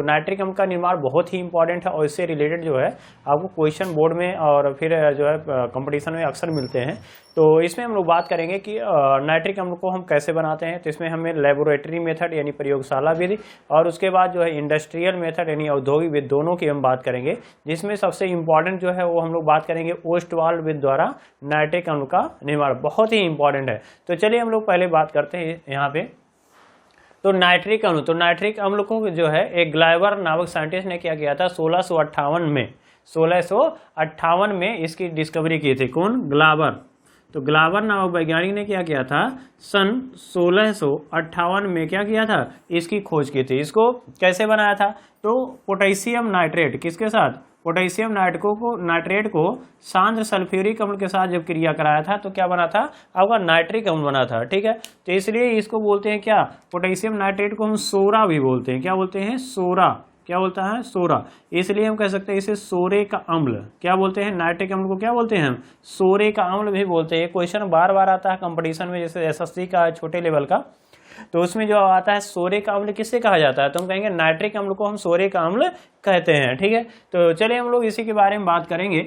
Nitric अम्ल का निर्माण बहुत ही इंपॉर्टेंट है और इससे रिलेटेड जो है आपको क्वेश्चन बोर्ड में और फिर जो है कंपटीशन में अक्सर मिलते हैं। तो इसमें हम लोग बात करेंगे कि नाइट्रिक अम्ल को हम कैसे बनाते हैं। तो इसमें हमें लेबोरेटरी मेथड यानी प्रयोगशाला विधि और उसके बाद जो है इंडस्ट्रियल मेथड यानी औद्योगिक विधि, दोनों की हम बात करेंगे, जिसमें सबसे इंपॉर्टेंट जो है वो हम लोग बात करेंगे ओस्टवाल्ड विधि द्वारा नाइट्रिक अम्ल का निर्माण, बहुत ही इंपॉर्टेंट है। तो चलिए हम लोग पहले बात करते हैं यहाँ पे। तो नाइट्रिक अम्ल को जो है एक ग्लाइवर नामक साइंटिस्ट ने क्या किया था 1658 में इसकी डिस्कवरी की थी। कौन? ग्लावर। तो ग्लावर नामक वैज्ञानिक ने क्या किया था सन 1658 में क्या किया था, इसकी खोज की थी। इसको कैसे बनाया था? तो पोटेशियम नाइट्रेट, किसके साथ? पोटेशियम नाइट्रेट को सांद्र सल्फ्यूरिक अम्ल के साथ जब क्रिया कराया था तो क्या बना था? आपका नाइट्रिक अम्ल बना था। ठीक है, तो इसलिए इसको बोलते हैं क्या? पोटेशियम नाइट्रेट को हम सोरा भी बोलते हैं। क्या बोलते हैं? सोरा। क्या बोलता है? सोरा। इसलिए हम कह सकते हैं इसे सोरे का अम्ल। क्या बोलते हैं? नाइट्रिक अम्ल को क्या बोलते हैं हम? सोरे का अम्ल भी बोलते हैं। क्वेश्चन बार बार आता है कंपटीशन में, जैसे एसएससी का छोटे लेवल का, तो उसमें जो आता है सोरे का अम्ल किससे कहा जाता है, तो हम कहेंगे नाइट्रिक अम्ल को हम सोरे का अम्ल कहते हैं। ठीक है, तो चलिए हम लोग इसी के बारे में बात करेंगे।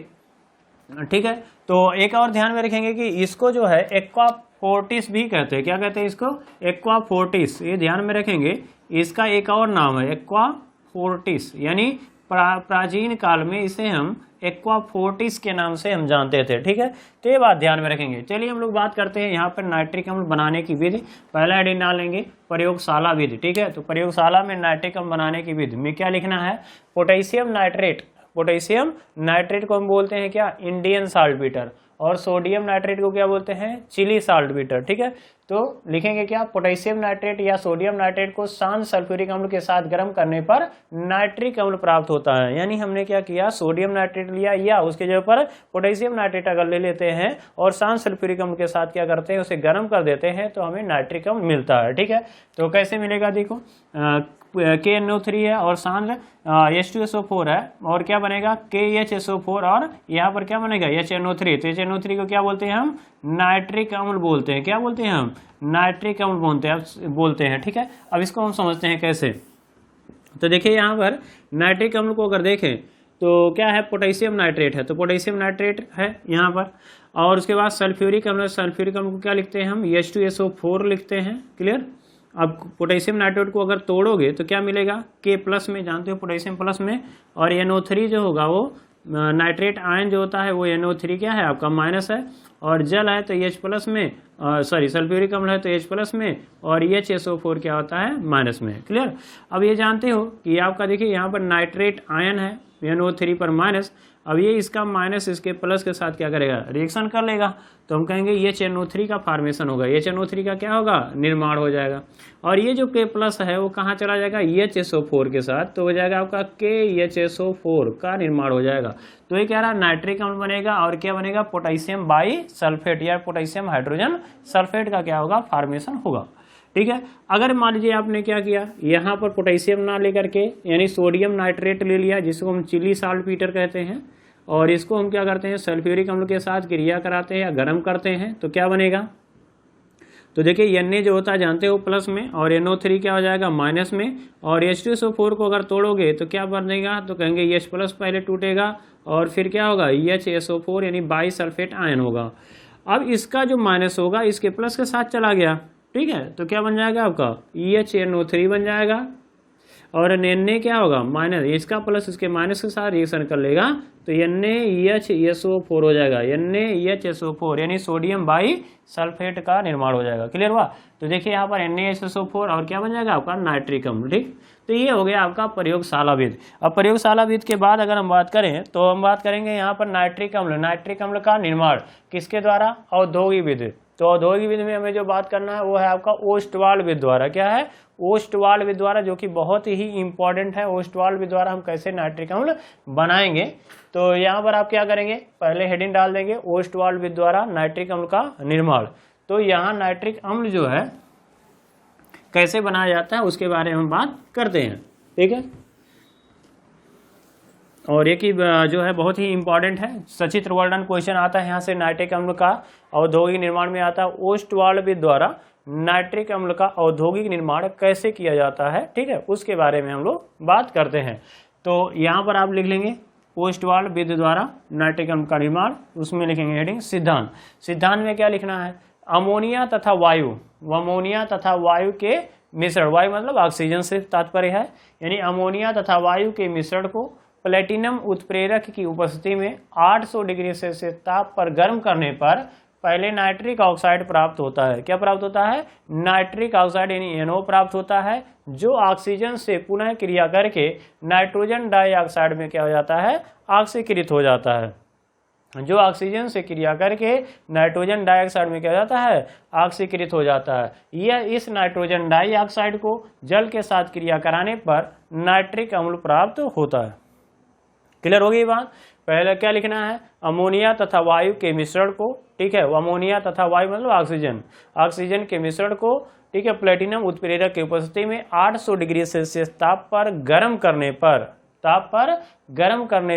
ठीक है, तो एक और ध्यान में रखेंगे कि इसको जो है एक्वा फोर्टिस भी कहते हैं। क्या कहते हैं इसको? Aqua Fortis. ये ध्यान में रखेंगे, इसका एक और नाम है एक्वा फोर्टिस, यानी प्राचीन काल में इसे हम एक्वा फोर्टिस के नाम से हम जानते थे। ठीक है, तो ये बात ध्यान में रखेंगे। चलिए हम लोग बात करते हैं यहाँ पर नाइट्रिक अम्ल बनाने की विधि। पहला हेडिंग डाल लेंगे प्रयोगशाला विधि। ठीक है, तो प्रयोगशाला में नाइट्रिक अम्ल बनाने की विधि में क्या लिखना है? पोटेशियम नाइट्रेट को हम बोलते हैं क्या? Indian saltpetre. और सोडियम नाइट्रेट को क्या बोलते हैं? Chile saltpetre. ठीक है, तो लिखेंगे क्या? पोटेशियम नाइट्रेट या सोडियम नाइट्रेट को सांद्र सल्फ्यूरिक अम्ल के साथ गर्म करने पर नाइट्रिक अम्ल प्राप्त होता है। यानी हमने क्या किया? सोडियम नाइट्रेट लिया या उसके जगह पर पोटेशियम नाइट्रेट अगर ले लेते हैं और सांद्र सल्फ्यूरिक अम्ल के साथ क्या करते हैं? उसे गर्म कर देते हैं तो हमें नाइट्रिक अम्ल मिलता है। ठीक है, तो कैसे मिलेगा? देखो KNO3 है और सांद्र H2SO4 है और क्या बनेगा? KHSO4 और यहाँ पर क्या बनेगा? HNO3। तो HNO3 को क्या बोलते हैं हम? नाइट्रिक अम्ल बोलते हैं। क्या बोलते हैं हम? नाइट्रिक अम्ल बोलते हैं। ठीक है, अब इसको हम समझते हैं कैसे। तो देखिए यहाँ पर नाइट्रिक अम्ल को अगर देखें तो क्या है? पोटेशियम नाइट्रेट है, तो पोटेशियम नाइट्रेट है यहाँ पर। और उसके बाद सल्फ्यूरिक अम्ल को क्या लिखते हैं हम? H2SO4 लिखते हैं। क्लियर? अब पोटेशियम नाइट्रेट को अगर तोड़ोगे तो क्या मिलेगा? K+ में, जानते हो पोटेशियम प्लस में, और NO3 जो होगा वो नाइट्रेट आयन जो होता है वो NO3 क्या है आपका? माइनस है। और जल है तो H+ में, सल्फ्यूरिक अम्ल है तो H+ में, और HSO4 क्या होता है? माइनस में। क्लियर? अब ये जानते हो कि आपका देखिए यहाँ पर नाइट्रेट आयन है NO3 पर माइनस। अब ये इसका माइनस इसके प्लस के साथ क्या करेगा? रिएक्शन कर लेगा, तो हम कहेंगे HNO3 का फॉर्मेशन होगा। HNO3 का क्या होगा? निर्माण हो जाएगा। और ये जो K+ है वो कहाँ चला जाएगा? HSO4 के साथ, तो हो जाएगा आपका KHSO4 का निर्माण हो जाएगा। तो ये कह रहा है नाइट्रिक अम्ल बनेगा और क्या बनेगा? पोटेशियम बाई सल्फेट या पोटेशियम हाइड्रोजन सल्फेट का क्या होगा? फॉर्मेशन होगा। ठीक है, अगर मान लीजिए आपने क्या किया, यहाँ पर पोटेशियम ना लेकर के यानी सोडियम नाइट्रेट ले लिया, जिसको हम चिली साल्टपीटर कहते हैं, और इसको हम क्या करते हैं? सल्फ्यूरिक अम्ल के साथ क्रिया कराते हैं या गर्म करते हैं, तो क्या बनेगा? तो देखिए Na जो होता है जानते हो प्लस में, और NO3 क्या हो जाएगा? माइनस में। और H2SO4 को अगर तोड़ोगे तो क्या बनेगा? तो कहेंगे H+ पहले टूटेगा और फिर क्या होगा? HSO4 यानी बाई सल्फेट आयन होगा। अब इसका जो माइनस होगा इसके प्लस के साथ चला गया। ठीक है, तो क्या बन जाएगा आपका? HNO3 बन जाएगा। और Na क्या होगा? माइनस, इसका प्लस इसके माइनस के साथ रिएक्शन कर लेगा तो NaHSO4 हो जाएगा। NaHSO4 यानी सोडियम बाई सल्फेट का निर्माण हो जाएगा। क्लियर हुआ? तो देखिए यहाँ पर NaHSO4 और क्या बन जाएगा आपका? नाइट्रिक अम्ल। ठीक, तो ये हो गया आपका प्रयोगशाला विधि। अब प्रयोगशाला विधि के बाद अगर हम बात करें तो हम बात करेंगे यहाँ पर नाइट्रिक अम्ल का निर्माण किसके द्वारा? औद्योगिक विधि। तो औद्योगिक विधि में हमें जो बात करना है वो है आपका ओस्टवाल्ड विधि द्वारा। क्या है? ओस्टवाल्ड विधि द्वारा, जो कि बहुत ही इंपॉर्टेंट है। ओस्टवाल्ड विधि द्वारा हम कैसे नाइट्रिक अम्ल बनाएंगे, तो यहाँ पर आप क्या करेंगे? पहले हेडिंग डाल देंगे ओस्टवाल्ड विधि द्वारा नाइट्रिक अम्ल का निर्माण। तो यहाँ नाइट्रिक अम्ल जो है कैसे बनाया जाता है उसके बारे में हम बात करते हैं। ठीक है, और एक ही जो है बहुत ही इंपॉर्टेंट है, सचित्र वर्णन क्वेश्चन आता है यहाँ से नाइट्रिक अम्ल का औद्योगिक निर्माण में आता है। ओस्टवाल्ड विधि द्वारा नाइट्रिक अम्ल का औद्योगिक निर्माण कैसे किया जाता है, ठीक है, उसके बारे में हम लोग बात करते हैं। तो यहाँ पर आप लिख लेंगे पोस्ट वाल्व विधि द्वारा नाइट्रिक अम्ल का निर्माण, उसमें लिखेंगे हेडिंग सिद्धांत। सिद्धांत में क्या लिखना है, अमोनिया तथा वायु, अमोनिया तथा वायु के मिश्रण, वायु मतलब ऑक्सीजन से तात्पर्य है, यानी अमोनिया तथा वायु के मिश्रण को प्लेटिनम उत्प्रेरक की उपस्थिति में 800 डिग्री सेल्सियस ताप पर गर्म करने पर पहले नाइट्रिक ऑक्साइड प्राप्त होता है। क्या प्राप्त होता है, नाइट्रिक ऑक्साइड यानी NO प्राप्त होता है, जो ऑक्सीजन से पुनः क्रिया करके नाइट्रोजन डाइऑक्साइड में क्या हो जाता है, ऑक्सीकृत हो जाता है। जो ऑक्सीजन से क्रिया करके नाइट्रोजन डाइऑक्साइड में क्या हो जाता है, ऑक्सीकृत हो जाता है। यह इस नाइट्रोजन डाइऑक्साइड को जल के साथ क्रिया कराने पर नाइट्रिक अम्ल प्राप्त होता है। क्लियर हो गई बात। पहले क्या लिखना है, अमोनिया तथा वायु के मिश्रण को, ठीक है, अमोनिया तथा वायु मतलब ऑक्सीजन, ऑक्सीजन के मिश्रण को, ठीक है, प्लेटिनम उत्प्रेरक की उपस्थिति में 800 डिग्री सेल्सियस ताप पर गर्म करने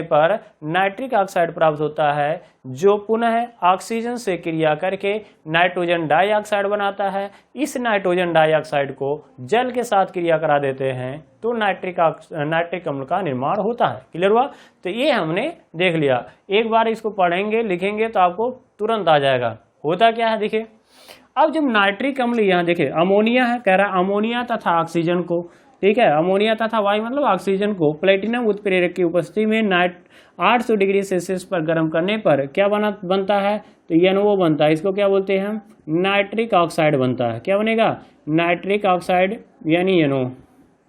पर नाइट्रिक ऑक्साइड प्राप्त होता है, जो पुनः ऑक्सीजन से क्रिया करके नाइट्रोजन डाइऑक्साइड बनाता है। इस नाइट्रोजन डाइऑक्साइड को जल के साथ क्रिया करा देते हैं तो नाइट्रिक अम्ल का निर्माण होता है। क्लियर हुआ। तो ये हमने देख लिया, एक बार इसको पढ़ेंगे लिखेंगे तो आपको तुरंत आ जाएगा होता क्या है। देखिए अब जब नाइट्रिक अम्ल, यहाँ देखिए अमोनिया है, कह रहा अमोनिया तथा ऑक्सीजन को, ठीक है, अमोनिया तथा वायु मतलब ऑक्सीजन को प्लेटिनम उत्प्रेरक की उपस्थिति में 800 डिग्री सेल्सियस पर गर्म करने पर क्या बनता है, तो NO बनता है। इसको क्या बोलते हैं हम, नाइट्रिक ऑक्साइड बनता है। क्या बनेगा, नाइट्रिक ऑक्साइड यानी NO।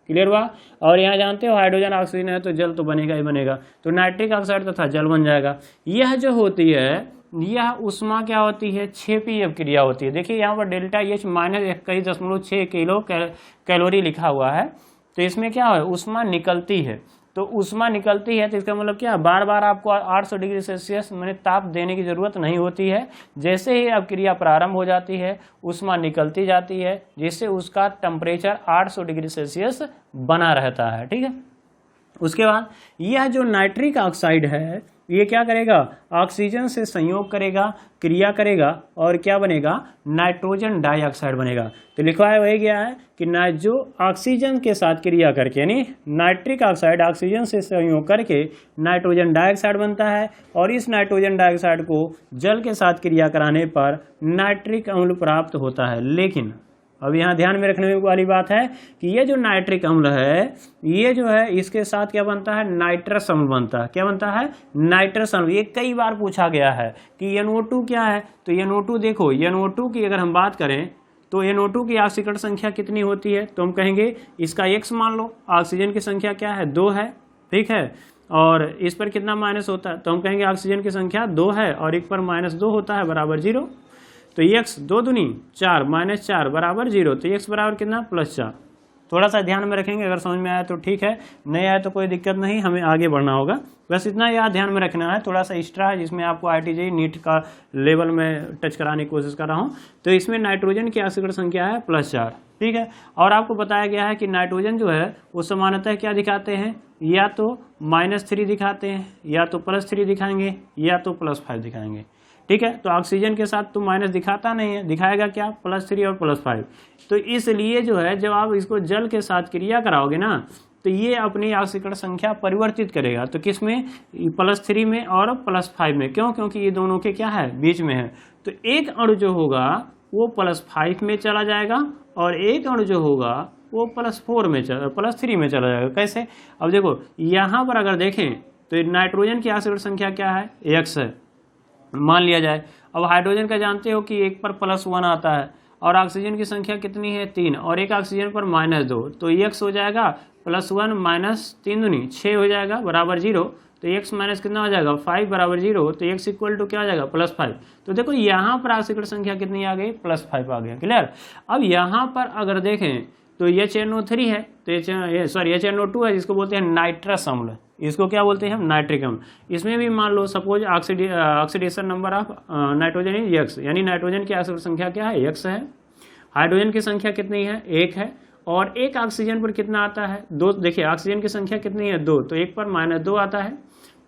क्लियर हुआ। और यहाँ जानते हो हाइड्रोजन ऑक्सीजन है तो जल तो बनेगा ही बनेगा, तो नाइट्रिक ऑक्साइड तथा जल बन जाएगा। यह जो होती है यह उष्मा क्या होती है, 6P क्रिया होती है। देखिए यहाँ पर डेल्टा H -21.6 किलो कैलोरी लिखा हुआ है, तो इसमें क्या है, उष्मा निकलती है। तो उष्मा निकलती है तो इसका मतलब क्या, बार बार आपको 800 डिग्री सेल्सियस मैंने ताप देने की जरूरत नहीं होती है। जैसे ही अब क्रिया प्रारंभ हो जाती है उष्मा निकलती जाती है, जिससे उसका टेम्परेचर 800 डिग्री सेल्सियस बना रहता है। ठीक है, उसके बाद यह जो नाइट्रिक ऑक्साइड है ये क्या करेगा, ऑक्सीजन से संयोग करेगा, क्रिया करेगा और क्या बनेगा, नाइट्रोजन डाइऑक्साइड बनेगा। तो लिखवाया वही गया है कि जो ऑक्सीजन के साथ क्रिया करके यानी नाइट्रिक ऑक्साइड ऑक्सीजन से संयोग करके नाइट्रोजन डाइऑक्साइड बनता है, और इस नाइट्रोजन डाइऑक्साइड को जल के साथ क्रिया कराने पर नाइट्रिक अम्ल प्राप्त होता है। लेकिन अब यहाँ ध्यान में रखने वाली बात है कि ये जो नाइट्रिक अम्ल है ये जो है इसके साथ क्या बनता है, नाइट्रस अम्ल बनता है। क्या बनता है, नाइट्रस अम्ल। ये कई बार पूछा गया है कि NO2 क्या है, तो NO2 देखो, NO2 की अगर हम बात करें तो NO2 की ऑक्सीकरण संख्या कितनी होती है, तो हम कहेंगे इसका X मान लो, ऑक्सीजन की संख्या क्या है, 2 है, ठीक है, और इस पर कितना माइनस होता है, तो हम कहेंगे ऑक्सीजन की संख्या 2 है और 1 पर -2 होता है बराबर 0। तो x 2 दूनी 4 -4 बराबर 0, तो x बराबर कितना, +4। थोड़ा सा ध्यान में रखेंगे, अगर समझ में आया तो ठीक है, नहीं आया तो कोई दिक्कत नहीं, हमें आगे बढ़ना होगा। बस इतना याद ध्यान में रखना है। थोड़ा सा एक्स्ट्रा है जिसमें आपको IIT नीट का लेवल में टच कराने की कोशिश कर रहा हूँ। तो इसमें नाइट्रोजन की ऑक्सीकरण संख्या है +4, ठीक है। और आपको बताया गया है कि नाइट्रोजन जो है वो सामान्यतः क्या दिखाते हैं, या तो -3 दिखाते हैं, या तो +3 दिखाएंगे, या तो +5 दिखाएंगे, ठीक है। तो ऑक्सीजन के साथ तो माइनस दिखाता नहीं है, दिखाएगा क्या, +3 और +5। तो इसलिए जो है जब आप इसको जल के साथ क्रिया कराओगे ना तो ये अपनी ऑक्सीकरण संख्या परिवर्तित करेगा। तो किस में, +3 में और +5 में। क्यों, क्योंकि ये दोनों के क्या है, बीच में है। तो एक अणु जो होगा वो +5 में चला जाएगा और एक अणु जो होगा वो +3 में चला जाएगा। कैसे, अब देखो यहाँ पर अगर देखें तो नाइट्रोजन की ऑक्सीकरण संख्या क्या है, X है, मान लिया जाए। अब हाइड्रोजन का जानते हो कि 1 पर +1 आता है और ऑक्सीजन की संख्या कितनी है, 3, और एक ऑक्सीजन पर -2, तो x हो जाएगा +1 - 3 दूनी 6 हो जाएगा बराबर 0। तो x माइनस कितना हो जाएगा, 5 बराबर 0। तो x इक्वल टू क्या हो जाएगा, +5। तो देखो यहाँ पर ऑक्सीकरण संख्या कितनी आ गई, +5 आ गया। क्लियर। अब यहाँ पर अगर देखें तो HNO3 है, तो HNO2 है जिसको बोलते हैं नाइट्रस अम्ल। इसको क्या बोलते हैं हम, नाइट्रिक अम्ल। इसमें भी मान लो suppose oxidation number of nitrogen is X, यानी नाइट्रोजन की ऑक्सीकरण संख्या क्या है, X है। हाइड्रोजन की संख्या कितनी है, 1 है, और एक ऑक्सीजन पर कितना आता है, 2। देखिए ऑक्सीजन की संख्या कितनी है, 2, तो 1 पर -2 आता है,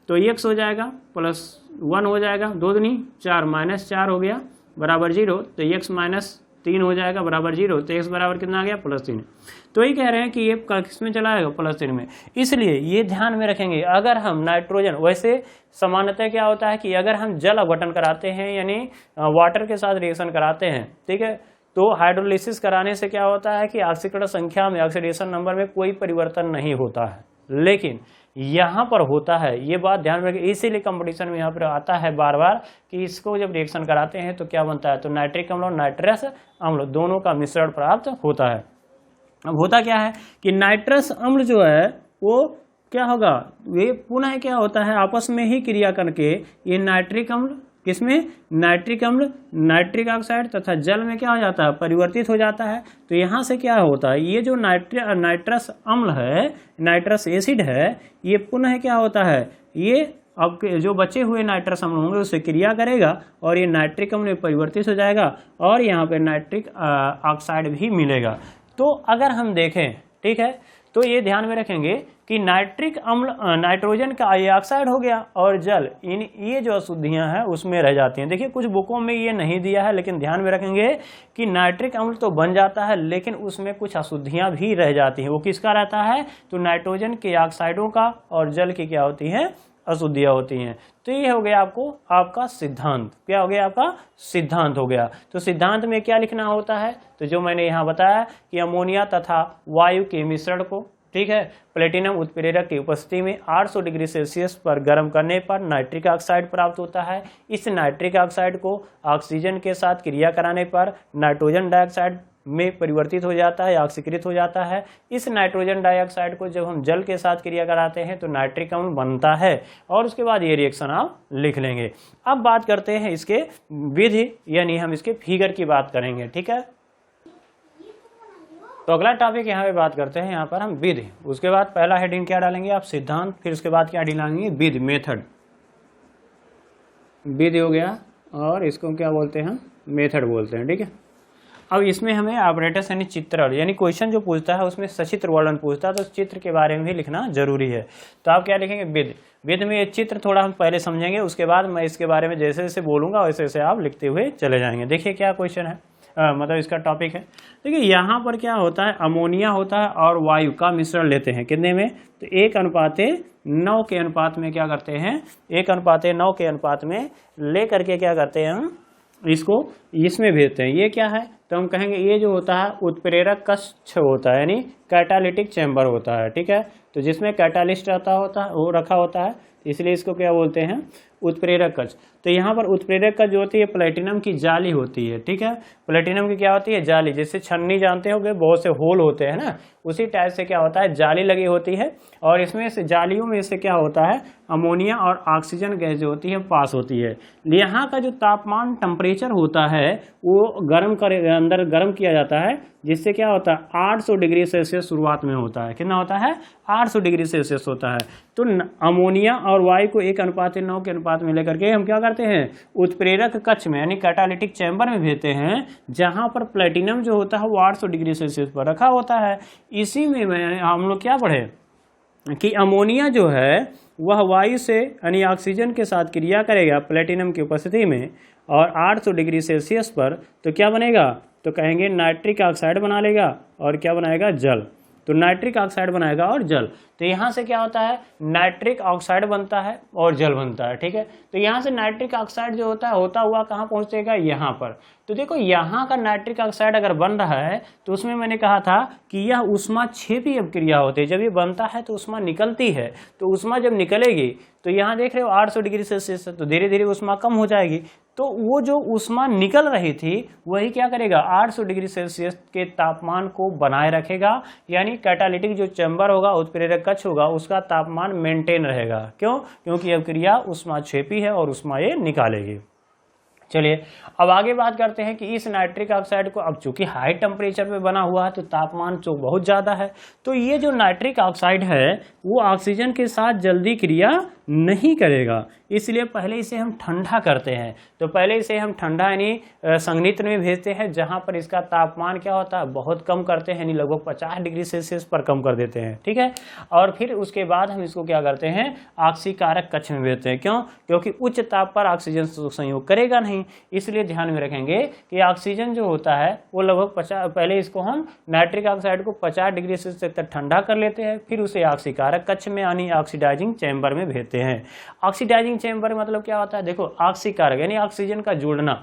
तो X हो जाएगा +1 हो जाएगा, 2 दूनी 4 -4 हो गया बराबर 0। तो X 3 हो जाएगा बराबर 0, तो x बराबर कितना आ गया +3। तो यही कह रहे हैं कि ये किस में चला जाएगा +3 में। इसलिए ये ध्यान में रखेंगे, अगर हम नाइट्रोजन, वैसे सामान्यतः क्या होता है कि अगर हम जल अपघटन कराते हैं यानी वाटर के साथ रिएक्शन कराते हैं, ठीक है, तो हाइड्रोलिसिस कराने से क्या होता है कि ऑक्सीकरण संख्या में, ऑक्सीडेशन नंबर में कोई परिवर्तन नहीं होता है, लेकिन यहाँ पर होता है। ये बात ध्यान में रखें, इसीलिए कंपटीशन में यहाँ पर आता है बार बार कि इसको जब रिएक्शन कराते हैं तो क्या बनता है, तो नाइट्रिक अम्ल और नाइट्रस अम्ल दोनों का मिश्रण प्राप्त होता है। अब होता क्या है कि नाइट्रस अम्ल जो है वो क्या होगा, वे पुनः क्या होता है आपस में ही क्रिया करके ये नाइट्रिक अम्ल, किसमें, नाइट्रिक अम्ल नाइट्रिक ऑक्साइड तथा जल में क्या हो जाता है, परिवर्तित हो जाता है। तो यहाँ से क्या होता है, ये जो नाइट्रस अम्ल है, नाइट्रस एसिड है, ये पुनः क्या होता है, ये अब जो बचे हुए नाइट्रस अम्ल होंगे उससे क्रिया करेगा और ये नाइट्रिक अम्ल में परिवर्तित हो जाएगा और यहाँ पे नाइट्रिक ऑक्साइड भी मिलेगा। तो अगर हम देखें, ठीक है, तो ये ध्यान में रखेंगे कि नाइट्रिक अम्ल नाइट्रोजन का ऑक्साइड हो गया और जल, इन ये जो अशुद्धियां हैं उसमें रह जाती हैं। देखिए कुछ बुकों में ये नहीं दिया है, लेकिन ध्यान में रखेंगे कि नाइट्रिक अम्ल तो बन जाता है लेकिन उसमें कुछ अशुद्धियां भी रह जाती हैं। वो किसका रहता है, तो नाइट्रोजन के ऑक्साइडों का और जल की क्या होती है, अशुद्धियां होती हैं। तो ये हो गया आपको आपका सिद्धांत, क्या हो गया आपका सिद्धांत हो गया। तो सिद्धांत में क्या लिखना होता है, तो जो मैंने यहाँ बताया कि अमोनिया तथा वायु के मिश्रण को, ठीक है, प्लेटिनम उत्प्रेरक की उपस्थिति में 800 डिग्री सेल्सियस पर गर्म करने पर नाइट्रिक ऑक्साइड प्राप्त होता है। इस नाइट्रिक ऑक्साइड को ऑक्सीजन के साथ क्रिया कराने पर नाइट्रोजन डाइऑक्साइड में परिवर्तित हो जाता है, ऑक्सीकृत हो जाता है। इस नाइट्रोजन डाइऑक्साइड को जब हम जल के साथ क्रिया कराते हैं तो नाइट्रिक अम्ल बनता है और उसके बाद ये रिएक्शन आप लिख लेंगे। अब बात करते हैं इसके विधि, यानी हम इसके फिगर की बात करेंगे, ठीक है। तो अगला टॉपिक यहाँ पे बात करते हैं, यहाँ पर हम विधि, उसके बाद पहला हेडिंग क्या डालेंगे आप, सिद्धांत, फिर उसके बाद क्या डालेंगे, विधि, मेथड। विधि हो गया और इसको क्या बोलते हैं, मेथड बोलते हैं, ठीक है। अब इसमें हमें ऑपरेटर्स यानी चित्र, यानी क्वेश्चन जो पूछता है उसमें सचित्र वर्णन पूछता है, तो चित्र के बारे में भी लिखना जरूरी है। तो आप क्या लिखेंगे, विधि। विधि में ये चित्र थोड़ा हम पहले समझेंगे, उसके बाद मैं इसके बारे में जैसे जैसे बोलूंगा वैसे वैसे आप लिखते हुए चले जाएंगे। देखिए क्या क्वेश्चन है, मतलब इसका टॉपिक है। देखिए यहाँ पर क्या होता है, अमोनिया होता है और वायु का मिश्रण लेते हैं, कितने में, तो 1:9 के अनुपात में क्या करते हैं, 1:9 के अनुपात में ले करके क्या करते हैं, हम इसको इसमें भेजते हैं। ये क्या है, तो हम कहेंगे ये जो होता है उत्प्रेरक कक्ष होता है, यानी कैटालिटिक चैम्बर होता है, ठीक है। तो जिसमें कैटालिस्ट होता है वो रखा होता है, इसलिए इसको क्या बोलते हैं, उत्प्रेरक कक्ष। तो यहाँ पर उत्प्रेरक कक्ष जो होती है प्लेटिनम की जाली होती है, ठीक है। प्लेटिनम की क्या होती है, जाली, जैसे छन्नी जानते होंगे बहुत से होल होते हैं ना, उसी टाइप से क्या होता है, जाली लगी होती है और इसमें से जालियों में से क्या होता है, अमोनिया और ऑक्सीजन गैस जो होती है पास होती है। यहाँ का जो तापमान टेम्परेचर होता है वो अंदर गर्म किया जाता है, जिससे क्या होता है 800 डिग्री सेल्सियस शुरुआत में होता है। कितना होता है, 800 डिग्री सेल्सियस होता है। तो अमोनिया और वायु को 1:9 के अनुपात में लेकर के हम क्या करते हैं, उत्प्रेरक कक्ष में यानी कैटालिटिक चैम्बर में भेजते हैं, जहां पर प्लेटिनम जो होता है वो 800 डिग्री सेल्सियस पर रखा होता है। इसी में हम लोग क्या पढ़े कि अमोनिया जो है वह वायु से यानी ऑक्सीजन के साथ क्रिया करेगा प्लेटिनम की उपस्थिति में और 800 डिग्री सेल्सियस पर, तो क्या बनेगा, तो कहेंगे नाइट्रिक ऑक्साइड बना लेगा और क्या बनाएगा, जल। तो नाइट्रिक ऑक्साइड बनाएगा और जल। तो यहाँ से क्या होता है, नाइट्रिक ऑक्साइड बनता है और जल बनता है, ठीक है। तो यहाँ से नाइट्रिक ऑक्साइड जो होता है होता हुआ कहाँ पहुँचेगा, यहाँ पर। तो देखो यहाँ का नाइट्रिक ऑक्साइड अगर बन रहा है तो उसमें मैंने कहा था कि यह ऊष्माक्षेपी अभिक्रिया होती है। जब ये बनता है तो ऊष्मा निकलती है, तो ऊष्मा जब निकलेगी तो यहाँ देख रहे हो 800 डिग्री सेल्सियस, तो धीरे धीरे ऊष्मा कम हो जाएगी। तो वो जो ऊष्मा निकल रही थी वही क्या करेगा, 800 डिग्री सेल्सियस के तापमान को बनाए रखेगा, यानी कैटालिटिक जो चैम्बर होगा, उत्प्रेरक कक्ष होगा, उसका तापमान मेंटेन रहेगा। क्यों, क्योंकि अभिक्रिया ऊष्माक्षेपी है और ऊष्मा ये निकालेगी। चलिए अब आगे बात करते हैं कि इस नाइट्रिक ऑक्साइड को, अब चूंकि हाई टेम्परेचर पे बना हुआ है तो तापमान जो बहुत ज़्यादा है, तो ये जो नाइट्रिक ऑक्साइड है वो ऑक्सीजन के साथ जल्दी क्रिया नहीं करेगा, इसलिए पहले इसे हम ठंडा करते हैं। तो पहले इसे हम ठंडा यानी संघनित्र में भेजते हैं, जहां पर इसका तापमान क्या होता है, बहुत कम करते हैं, यानी लगभग 50 डिग्री सेल्सियस पर कम कर देते हैं, ठीक है। और फिर उसके बाद हम इसको क्या करते हैं, ऑक्सीकारक कक्ष में भेजते हैं। क्यों? क्योंकि उच्च ताप पर ऑक्सीजन संयोग करेगा नहीं, इसलिए ध्यान में रखेंगे कि ऑक्सीजन जो होता है वो लगभग 50, पहले इसको हम नाइट्रिक ऑक्साइड को 50 डिग्री सेल्सियस तक ठंडा कर लेते हैं, फिर उसे ऑक्सीकारक कक्ष में यानी ऑक्सीडाइजिंग चैम्बर में भेजते हैं। ऑक्सीडाइजिंग चैम्बर मतलब क्या होता है, देखो ऑक्सीकारक यानी ऑक्सीजन का जुड़ना,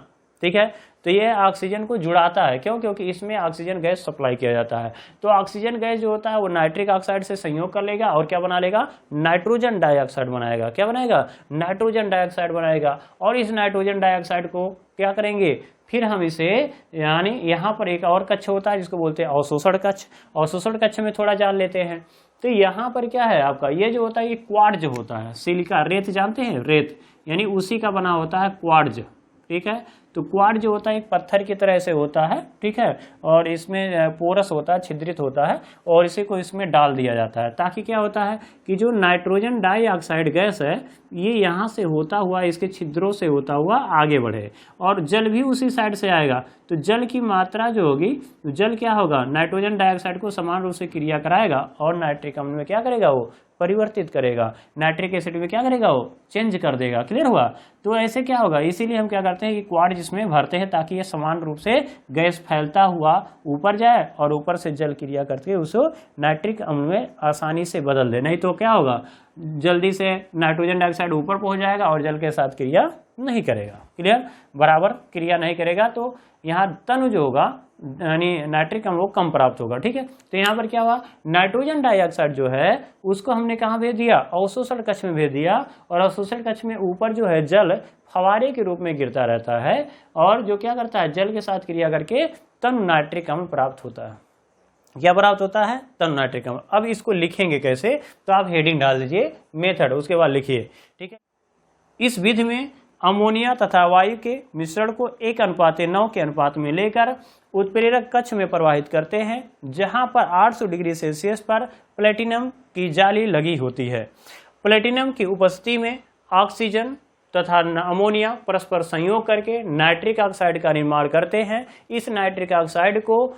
ठीक है। तो ये ऑक्सीजन को जुड़ाता है, क्यों? क्योंकि इसमें ऑक्सीजन गैस सप्लाई किया जाता है। तो ऑक्सीजन गैस जो होता है वो नाइट्रिक ऑक्साइड से संयोग कर लेगा और क्या बना लेगा, नाइट्रोजन डाइऑक्साइड बनाएगा। क्या बनाएगा? नाइट्रोजन डाइऑक्साइड बनाएगा। और इस नाइट्रोजन डाइऑक्साइड को क्या करेंगे, फिर हम इसे यानी यहाँ पर एक और कक्ष होता है जिसको बोलते हैं अवशोषण कक्ष। अवशोषण कक्ष में थोड़ा जान लेते हैं। तो यहाँ पर क्या है आपका, ये जो होता है ये क्वार्ट्ज होता है, सिलिका रेत जानते हैं, रेत यानी उसी का बना होता है क्वार्ट्ज, ठीक है। तो क्वार्ट्ज जो होता है एक पत्थर की तरह से होता है, ठीक है, और इसमें पोरस होता है, छिद्रित होता है, और इसी को इसमें डाल दिया जाता है ताकि क्या होता है कि जो नाइट्रोजन डाइऑक्साइड गैस है ये यहाँ से होता हुआ इसके छिद्रों से होता हुआ आगे बढ़े, और जल भी उसी साइड से आएगा। तो जल की मात्रा जो होगी, जल क्या होगा, नाइट्रोजन डाइऑक्साइड को समान रूप से क्रिया कराएगा और नाइट्रिक अम्ल में क्या करेगा, वो परिवर्तित करेगा, नाइट्रिक एसिड में क्या करेगा, वो चेंज कर देगा। क्लियर हुआ? तो ऐसे क्या होगा, इसीलिए हम क्या करते हैं कि क्वार्ट्ज इसमें भरते हैं ताकि ये समान रूप से गैस फैलता हुआ ऊपर जाए और ऊपर से जल क्रिया करके उसको नाइट्रिक अम्ल में आसानी से बदल दे। नहीं तो क्या होगा, जल्दी से नाइट्रोजन डाइऑक्साइड ऊपर पहुंच जाएगा और जल के साथ क्रिया नहीं करेगा। क्लियर? बराबर क्रिया नहीं करेगा तो यहाँ तनु जो होगा यानी नाइट्रिक अम्ल कम प्राप्त होगा, ठीक है। तो यहाँ पर क्या हुआ, नाइट्रोजन डाइऑक्साइड जो है उसको हमने कहाँ भेज दिया, अवशोषण कक्ष में भेज दिया, और अवशोषण कक्ष में ऊपर जो है जल फवारे के रूप में गिरता रहता है और जो क्या करता है, जल के साथ क्रिया करके तनु नाइट्रिक अम्ल प्राप्त होता है। क्या प्राप्त होता है, तनु नाइट्रिक अम्ल। अब इसको लिखेंगे कैसे, तो आप हेडिंग डाल दीजिए मेथड, उसके बाद लिखिए, ठीक है। इस विधि में अमोनिया तथा वायु के मिश्रण को 1:9 के अनुपात में लेकर उत्प्रेरक कक्ष में प्रवाहित करते हैं, जहां पर 800 डिग्री सेल्सियस पर प्लेटिनम की जाली लगी होती है। प्लेटिनम की उपस्थिति में ऑक्सीजन तथा अमोनिया परस्पर संयोग करके नाइट्रिक ऑक्साइड का निर्माण करते हैं। इस नाइट्रिक ऑक्साइड को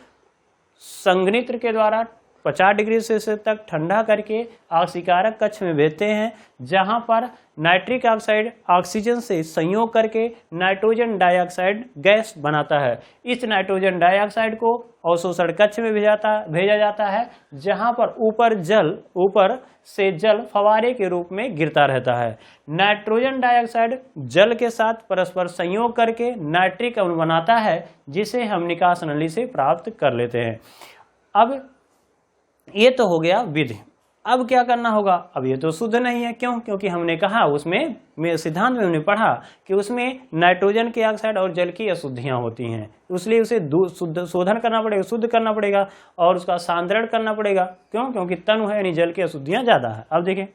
संघनित्र के द्वारा 50 डिग्री सेल्सियस तक ठंडा करके ऑक्सीकारक कक्ष में भेजते हैं, जहां पर नाइट्रिक ऑक्साइड ऑक्सीजन से संयोग करके नाइट्रोजन डाइऑक्साइड गैस बनाता है। इस नाइट्रोजन डाइऑक्साइड को अवशोषण कक्ष में भेजा जाता है, जहां पर ऊपर से जल फवारे के रूप में गिरता रहता है। नाइट्रोजन डाइऑक्साइड जल के साथ परस्पर संयोग करके नाइट्रिक अम्ल बनाता है, जिसे हम निकास नली से प्राप्त कर लेते हैं। अब ये तो हो गया विधि। अब क्या करना होगा, अब ये तो शुद्ध नहीं है, क्यों? क्योंकि हमने कहा उसमें सिद्धांत में हमने पढ़ा कि उसमें नाइट्रोजन के ऑक्साइड और जल की अशुद्धियां होती हैं, इसलिए उसे शोधन करना पड़ेगा, शुद्ध करना पड़ेगा और उसका सांद्रण करना पड़ेगा। क्यों? क्योंकि तनु है यानी जल की अशुद्धियां ज्यादा है। अब देखिए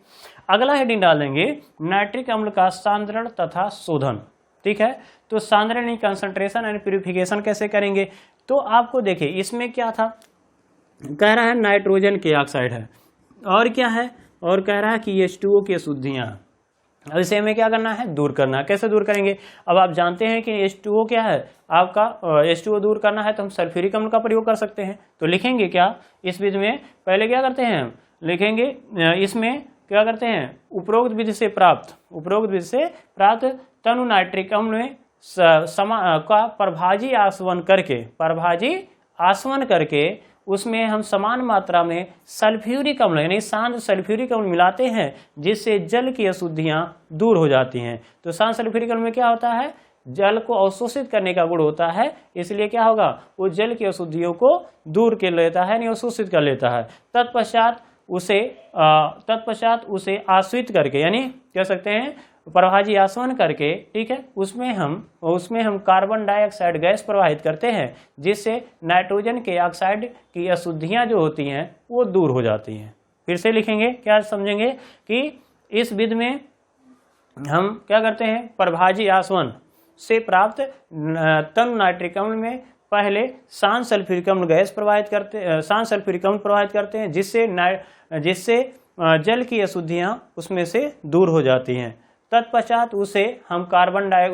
अगला हेडिंग डाल देंगे नाइट्रिक अम्ल का सांद्रण तथा शोधन, ठीक है। तो सांद्रण यानी कंसंट्रेशन यानी प्यूरिफिकेशन कैसे करेंगे, तो आपको देखिए इसमें क्या था, कह रहा है नाइट्रोजन के ऑक्साइड है और क्या है, और कह रहा है कि H2O की अशुद्धियां। अब इसे हमें क्या करना है, दूर करना है। कैसे दूर करेंगे, अब आप जानते हैं कि H2O क्या है आपका, H2O दूर करना है तो हम सल्फ्यूरिक अम्ल का प्रयोग कर सकते हैं। तो लिखेंगे क्या इस विधि में, पहले क्या करते हैं लिखेंगे, इसमें क्या करते हैं, उपरोक्त विधि से प्राप्त तनु नाइट्रिक अम्ल में का प्रभाजी आसवन करके उसमें हम समान मात्रा में सल्फ्यूरिक अम्ल यानी शांत सल्फ्यूरिक अम्ल मिलाते हैं, जिससे जल की अशुद्धियां दूर हो जाती हैं। तो शांत सल्फ्यूरिक अम्ल में क्या होता है, जल को अवशोषित करने का गुण होता है, इसलिए क्या होगा, वो जल की अशुद्धियों को दूर कर लेता है यानी अवशोषित कर लेता है। तत्पश्चात उसे आश्रित करके यानी कह सकते हैं प्रभाजी आसवन करके, ठीक है, उसमें हम कार्बन डाइऑक्साइड गैस प्रवाहित करते हैं, जिससे नाइट्रोजन के ऑक्साइड की अशुद्धियां जो होती हैं वो दूर हो जाती हैं। फिर से लिखेंगे, क्या समझेंगे कि इस विधि में हम क्या करते हैं, प्रभाजी आसवन से प्राप्त तनु नाइट्रिक अम्ल में पहले शांत सल्फ्यूरिक अम्ल प्रवाहित करते हैं, जिससे जल की अशुद्धियां उसमें से दूर हो जाती हैं। तत्पश्चात उसे हम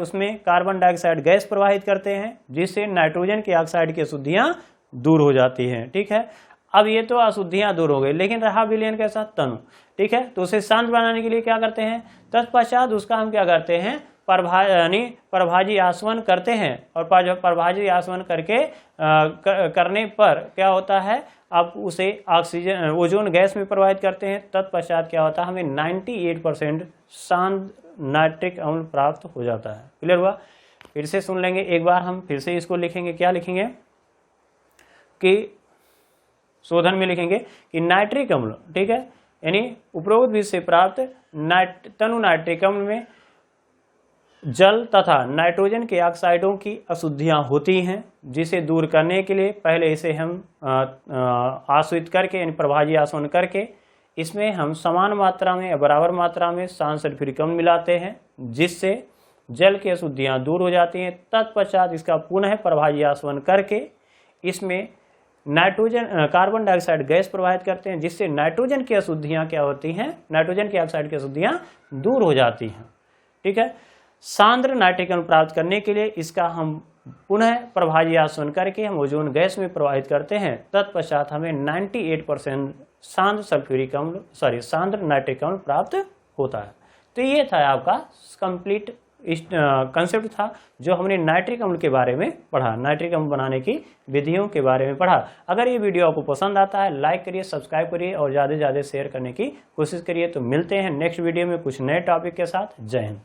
उसमें कार्बन डाइऑक्साइड गैस प्रवाहित करते हैं, जिससे नाइट्रोजन के ऑक्साइड की अशुद्धियां दूर हो जाती हैं। ठीक है, अब ये तो अशुद्धियां दूर हो गई, लेकिन रहा विलयन के साथ तनु। ठीक है, तो उसे शांत बनाने के लिए क्या करते हैं, तत्पश्चात उसका हम क्या करते हैं, परभाजी आसवन करते हैं। और परभाजी आसवन करने पर क्या होता है, आप उसे ऑक्सीजन ओजोन गैस में प्रवाहित करते हैं। तत्पश्चात क्या होता है, हमें 98% शांत नाइट्रिक अम्ल प्राप्त हो जाता है। क्लियर हुआ? फिर से सुन लेंगे एक बार, हम फिर से इसको लिखेंगे। क्या लिखेंगे कि शोधन में लिखेंगे कि नाइट्रिक अम्ल, ठीक है, यानी उपरोक्त विधि से प्राप्त तनु नाइट्रिक अम्ल में जल तथा नाइट्रोजन के ऑक्साइडों की अशुद्धियां होती हैं, जिसे दूर करने के लिए पहले इसे हम आश्रित करके यानी प्रभाजी आसवन करके इसमें हम समान मात्रा में या बराबर मात्रा में शांत सल्फ्यूरिक अम्ल मिलाते हैं, जिससे जल की अशुद्धियां दूर हो जाती हैं। तत्पश्चात इसका पुनः प्रभाजी आसवन करके इसमें कार्बन डाइऑक्साइड गैस प्रवाहित करते हैं, जिससे नाइट्रोजन की अशुद्धियां क्या होती हैं, नाइट्रोजन की ऑक्साइड की अशुद्धियां दूर हो जाती हैं। ठीक है, सांद्र नाइट्रिक अम्ल प्राप्त करने के लिए इसका हम पुनः प्रभाजी आसवन करके हम ओजोन गैस में प्रवाहित करते हैं। तत्पश्चात हमें 98% सांद्र नाइट्रिक अम्ल प्राप्त होता है। तो ये था आपका कंप्लीट कंसेप्ट था जो हमने नाइट्रिक अम्ल के बारे में पढ़ा, नाइट्रिक अम्ल बनाने की विधियों के बारे में पढ़ा। अगर ये वीडियो आपको पसंद आता है, लाइक करिए, सब्सक्राइब करिए और ज़्यादा से ज़्यादा शेयर करने की कोशिश करिए। तो मिलते हैं नेक्स्ट वीडियो में कुछ नए टॉपिक के साथ। जय हिंद।